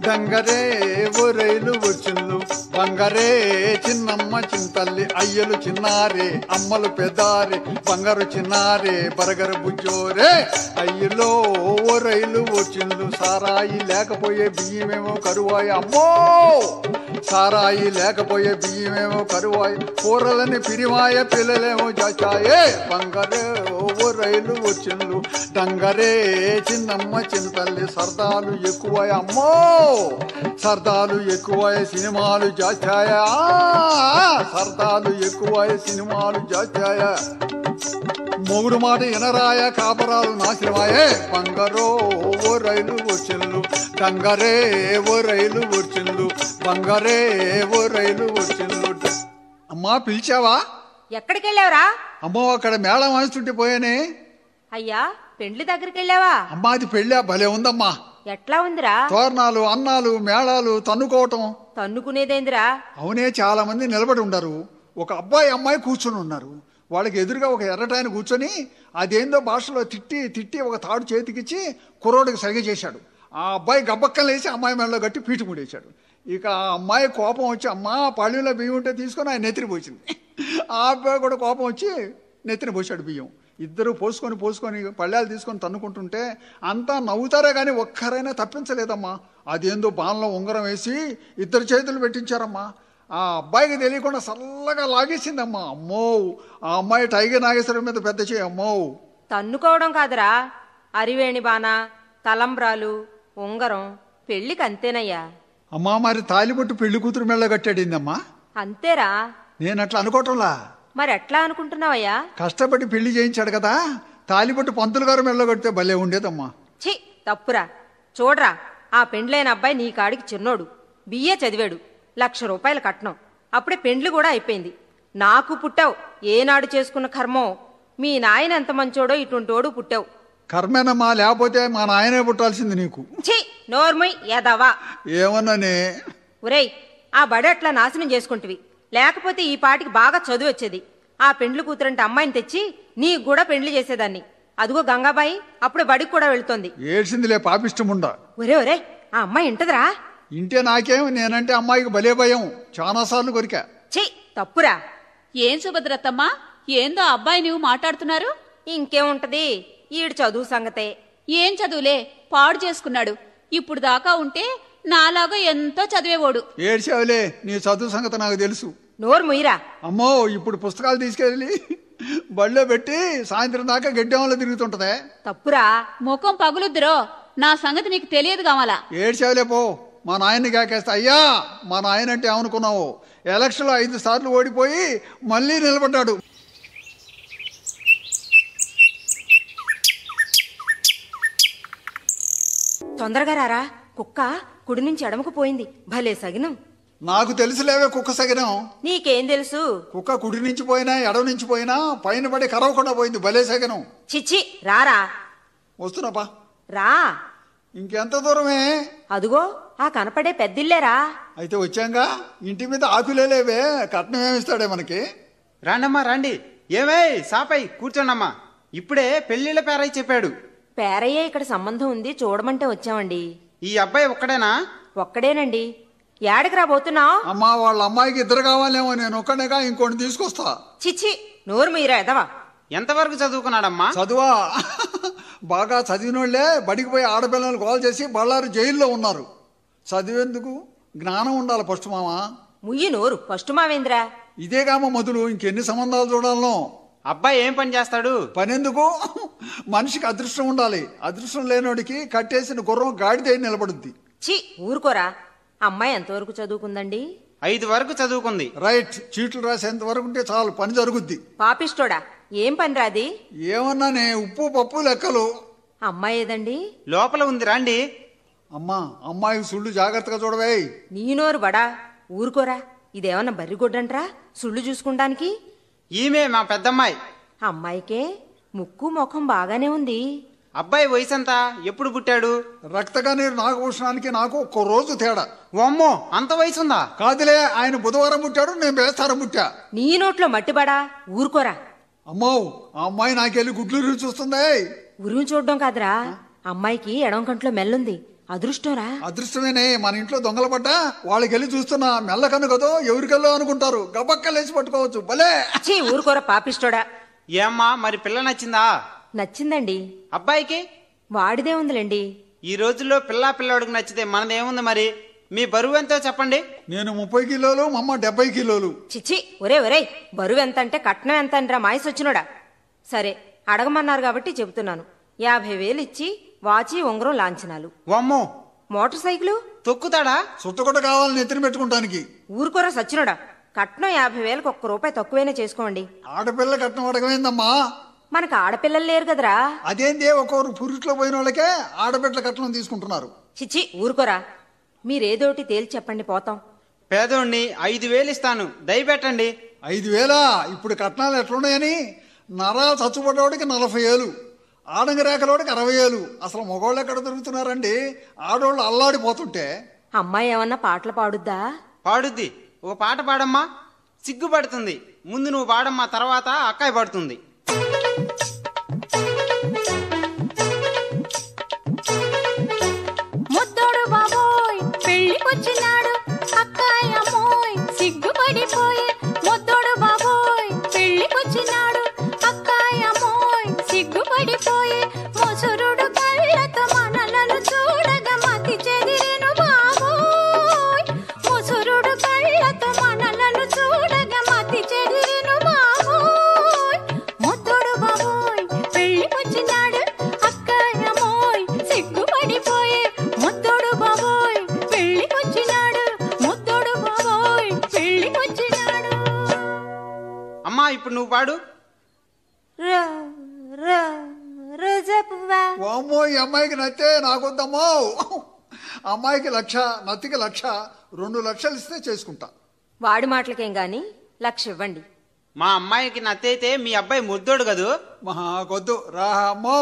డంగరే ఒరైలు వచ్చిండ్లు బంగారే చిన్నమ్మ చింతల్లి అయ్యలు చిన్నారే అమ్మలు పెదారే బంగారు చిన్నారే బరగరు బుజ్జోరే అయ్యలో ఓ రైలు వచ్చిండ్లు సారాయి లేకపోయే బియ్యమేమో కరువాయి అమ్మో సారాయి లేకపోయే బియ్యమేమో కరువాయి కూరలని పిరివాయ పిల్లలేమో చాచాయే బంగారే ఓ రైలు వచ్చిండ్లు డంగరే చిన్నమ్మ చింతల్లి సరదాలు ఎక్కువై అమ్మో సరదాలు ఎక్కువై సినిమాలు జాచాయా సరదాలు ఎక్కువై సినిమాలు జాచాయా మొగుడు మాట ఎనరాయ కాపరాలు నాశనమాయే బంగారో ఓ రైలు వచ్చిండ్లు డంగరే ఓ రైలు వచ్చిండ్లు బంగారే ఓ రైలు వచ్చిండ్లు. అమ్మా పిలిచావా? ఎక్కడికి వెళ్ళావురా? అమ్మో అక్కడ మేళం వాయిస్తుంటే పోయానే. అయ్యా పెండ్లి దగ్గరికి వెళ్ళావా? అమ్మా అది పెళ్ళా భలే ఉందమ్మా. ఎట్లా ఉందిరా? తోరణాలు అన్నాలు మేళాలు తన్నుకోవటం. తన్నుకునేదేందిరా? అవునే చాలా మంది నిలబడి ఉండరు. ఒక అబ్బాయి అమ్మాయి కూర్చొని ఉన్నారు. వాళ్ళకి ఎదురుగా ఒక ఎర్రటాయన కూర్చొని అదేందో భాషలో తిట్టి తిట్టి ఒక తాడు చేతికిచ్చి కుర్రోడికి సరిగ చేశాడు. ఆ అబ్బాయి గబ్బక్కలు వేసి అమ్మాయి మెడలో కట్టి పీటు ముడేశాడు. ఇక ఆ అమ్మాయి కోపం వచ్చి అమ్మా పళ్ళులో బియ్యం ఉంటే తీసుకొని ఆయన నెత్తిని పోసింది. ఆ అబ్బాయి కూడా కోపం వచ్చి నెత్తిని పోసాడు బియ్యం. ఇద్దరు పోసుకొని పళ్ళాలు తీసుకొని తన్నుకుంటుంటే అంతా నవ్వుతారే కానీ ఒక్కరైనా తప్పించలేదమ్మా. అదేందో బాణలో ఉంగరం వేసి ఇద్దరు చేతులు పెట్టించారమ్మా. ఆ అబ్బాయికి తెలియకుండా చల్లగా లాగేసిందమ్మా. అమ్మో ఆ అమ్మాయి టైగర్ నాగేశ్వరం మీద పెద్ద చేయి. అమ్మో తన్నుకోవడం కాదురా, అరివేణి బాణ, తలంబ్రాలు, ఉంగరం పెళ్లికి అంతేనయ్యా. అమ్మా మరి తాలిబొట్టు పెళ్లి కూతురు మెళ్ళ కట్టాడిందమ్మా. అంతేరా. నేను అట్లా అనుకోవటంలా. మరి ఎట్లా అనుకుంటున్నావయ్యా? కష్టపడి పెళ్లి చేయించాడు కదా, తాలిబొట్టు పంతులు గారు మెళ్ళ కడితే భలే ఉండేదమ్మా. ఛీ తప్పురా. చూడరా, ఆ పెండ్లైన అబ్బాయి నీ కాడికి చిన్నోడు, బిఏ చదివాడు, 1,00,000 రూపాయలు కట్నం, అప్పుడే పెండ్లి కూడా అయిపోయింది. నాకు పుట్టావు, ఏనాడు చేసుకున్న కర్మో. మీ నాయన ఎంత మంచోడో ఇటుంటోడు పుట్టావు. కర్మేనమ్మా, లేకపోతే మా నాయనే పుట్టాల్సింది నీకు. ఛీ నోర్మయ్ ఎదవా. ఏమన్నానే? ఒరేయ్ ఆ బడి అట్లా నాశనం చేసుకుంటువి, లేకపోతే ఈ పాటికి బాగా చదువు వచ్చేది. ఆ పెండ్లి కూతురంటే అమ్మాయిని తెచ్చి నీకు కూడా పెండ్లి చేసేదాన్ని. అదిగో గంగాబాయి అప్పుడు బడికి కూడా వెళ్తోంది. ఏడ్చిందిలే పాపిష్టముండా. ఒరే ఒరే ఆ అమ్మాయి ఇంటదిరా? ఇంటే నాకేం, నేనంటే అమ్మాయికి భలే భయం, చాలాసార్లు కొరికా. ఛీ తప్పురా. ఏం సుభద్రత్తమ్మా, ఏందో అబ్బాయి నువ్వు మాట్లాడుతున్నారు? ఇంకేముంటది, ఈడు చదువు సంగతే. ఏం చదువులే, పాడు చేసుకున్నాడు. ఇప్పుడు దాకా ఉంటే నాలాగా ఎంతో చదివేవాడు. ఏడ్చావులే, నీ చదువు సంగతి నాకు తెలుసు. నోరు ముయిరా. అమ్మో ఇప్పుడు పుస్తకాలు తీసుకెళ్ళి బళ్ళో పెట్టి సాయంత్రం దాకా గడ్డెంలో తిరుగుతుంటదే. తప్పురా. ముఖం పగులుద్దురో, నా సంగతి నీకు తెలియదు కావాలా. ఏడ్చావులే పో. మా నాయన్ని కాకేస్తా. అయ్యా మా నాయన అంటే ఏమనుకున్నావు, ఎలక్షన్లో 5 సార్లు ఓడిపోయి మళ్ళీ నిలబడ్డాడు. తొందరగా రారా, కుక్క కుడి నుంచి ఎడమకు పోయింది. భలే సగినం. నాకు తెలుసులేవే కుక్క సగినం. నీకేం తెలుసు? కుక్క కుడి నుంచి పోయినా ఎడవ నుంచి పోయినా పైన పడి కరవకుండా పోయింది. భలే సగినం. చిచ్చి రారా. వస్తున్నాపా. రా. ఇంకెంత దూరమే? అదుగో ఆ కనపడే పెద్దిల్లేరా. అయితే వచ్చాంగా. ఇంటి మీద ఆకులేవే, కట్నం ఏమిస్తాడే మనకి. రాండమ్మా రండి. ఏమై సాపై కూర్చోండమ్మా. ఇప్పుడే పెళ్లిళ్ళ పేరై చెప్పాడు. పేరయ్యే ఇక్కడ సంబంధం ఉంది, చూడమంటే వచ్చామండి. ఈ అబ్బాయి ఒక్కడేనా? ఒక్కడేనండి. ఏడకి రాబోతున్నావు? అమ్మా వాళ్ళ అమ్మాయికి 2 కావాలేమో, నేను ఒక్కడేగా ఇంకోటి తీసుకొస్తా. చిచ్చి నోరు మీరా ఎదవా. ఎంతవరకు చదువుకున్నాడమ్మా? చదువా? బాగా చదివినోళ్లే బడికి పోయి ఆడపిల్లలు గోల్ చేసి బళ్ళారు జైల్లో ఉన్నారు. చదివేందుకు జ్ఞానం ఉండాలి ఫస్ట్ మామ. ముయ్యి నోరు ఫస్ట్ మావేంద్రా. ఇదేగామ మొదలు, ఇంకెన్ని సంబంధాలు చూడాలనో. అబ్బాయి ఏం పని చేస్తాడు? పనెందుకు, మనిషికి అదృష్టం ఉండాలి. అదృష్టం లేనోడికి కట్టేసిన గుర్రం గాడిద నిలబడుద్ది. ఛీ ఊరుకోరా. అమ్మాయి ఎంతవరకు చదువుకుందండి? 5 వరకు చదువుకుంది. రైట్, చీట్లు రాసేంత వరకు ఉంటే చాలు, పని జరుగుద్ది. పాపిష్టోడా, ఏం పని రాది? ఏమన్నానే, ఉప్పు పప్పు లెక్కలు. అమ్మాయి ఏదండి? లోపల ఉంది రండి. అమ్మా అమ్మాయికి సుళ్ళు జాగ్రత్తగా చూడవే. నీ నోరు బడా. ఊరుకోరా. ఇదేమన్నా బర్రిగొడ్డంట్రా సుళ్ళు చూసుకుంటానికి? ఈమె మా పెద్దమ్మాయి. అమ్మాయికే ముక్కు ముఖం బాగానే ఉంది. అబ్బాయి వయసు ఎంత? ఎప్పుడు పుట్టాడు? రక్తకన్నీరు నాగభూషణానికి నాకు 1 రోజు తేడా. ఓమ్మో అంత వయసుందా? కాదులే, ఆయన బుధవారం పుట్టాడు, నేను బేస్తారం పుట్టా. నీ నోట్లో మట్టిబడా. ఊరుకోరా. అమ్మో ఆ అమ్మాయి నాకెళ్ళి గుడ్లు రుచి చూస్తుంది. ఉరుము చూడడం కాదురా, అమ్మాయికి ఎడం కంట్లో మెల్లుంది, అదృష్టంరా. అదృష్టమేనే, మన ఇంట్లో దొంగల పడ్డా వాళ్ళకి వెళ్ళి చూస్తున్నా మెల్లకన్ను కదో ఎవరికెళ్ళో అనుకుంటారు, గబక్కలేసి పట్టుకోవచ్చు. భలే చీ ఊరుకోర పాపిష్టోడా. ఏమ్మా మరి పిల్ల నచ్చిందా? నచ్చిందండి. అబ్బాయికి? వాడిదే ఉందిలేండి. ఈ రోజుల్లో పిల్లాడికి నచ్చితే మనదేముంది మరి? మీ బరువు ఎంతో చెప్పండి. నేను 30 కిలోలు, మా అమ్మ 70 కిలోలు. చిచ్చి ఒరే బరువు ఎంత అంటే కట్నం ఎంత అంటరా మాయసొచ్చినోడా. సరే అడగమన్నారు కాబట్టి చెబుతున్నాను. 50,000 ఇచ్చి వాచి ఉంగరం లాంఛనాలు. వామ్మో, మోటార్ సైకిలు తొక్కుతాడా? సుత్తకొట్ట కావాలని ఎత్తిన పెట్టుకుంటానికి. ఊరుకోరా సచ్చినోడా. కట్నం 50,000కి ₹1 తక్కువైనా చేసుకోండి. ఆడపిల్ల కట్నం అడగమైందమ్మా. మనకు ఆడపిల్లలు లేరు కదరా. అదేందే ఒక్కొరు పురుట్లో పోయిన వాళ్ళకే ఆడబిడ్డల కట్నం తీసుకుంటున్నారు. చిచ్చి ఊరుకోరా. మీరేదోటి తేల్చి చెప్పండి పోతాం. పేదోడిని 5,000 ఇస్తాను, దయపెట్టండి. 5,000? ఇప్పుడు కట్నాలు ఎట్లున్నాయని? నరాలు చచ్చుపడ్డవాడికి 40,000, ఆడంగరేఖలోడికి 60,000. అసలు మగవాళ్ళు ఎక్కడ దొరుకుతున్నారండి? ఆడవాళ్ళు అల్లాడిపోతుంటే. అమ్మాయి ఏమన్నా పాటలు పాడుద్దా? పాడుద్ది. ఓ పాట పాడమ్మా. సిగ్గుపడుతుంది. ముందు నువ్వు పాడమ్మా, తర్వాత అక్కాయి పాడుతుంది. ముద్దోడు బాబోయ్ పెళ్ళికొచ్చినాడు, అక్కాయ్ అమ్మోయ్ సిగ్గుపడిపోయే. ముద్దోడు బాబోయ్ పెళ్ళికొచ్చినాడు, అక్కాయ్ అమ్మోయ్ సిగ్గుపడిపోయే. ముసురుడు కళ్ళతో మనలను చూడగా మతి చెదిరెను బాబోయ్. ముసురుడు కళ్ళతో మనలను చూడగా మతి చెదిరెను బాబోయ్. ముద్దోడు బాబోయ్ పెళ్ళికొచ్చినాడు, అక్కాయ్ అమ్మోయ్ సిగ్గుపడిపోయే. ముద్దోడు బాబోయ్ పెళ్ళికొచ్చినాడు, ముద్దోడు బాబోయ్ పెళ్ళికొచ్చినాడు. అమ్మా ఇప్పుడు నువ్వు పాడు. రోజపువ్వా. వామ్మో, ఈ అమ్మాయికి నచ్చే నాకొద్దమ్మో. అమ్మాయికి 1,00,000, నత్తికి 1,00,000, 2 లక్షలు ఇస్తే చేసుకుంటా. వాడి మాటలకేం గాని 1,00,000 ఇవ్వండి. మా అమ్మాయికి నచ్చైతే మీ అబ్బాయి ముద్దోడు కదూ. మహాకొద్దు రా అమ్మో.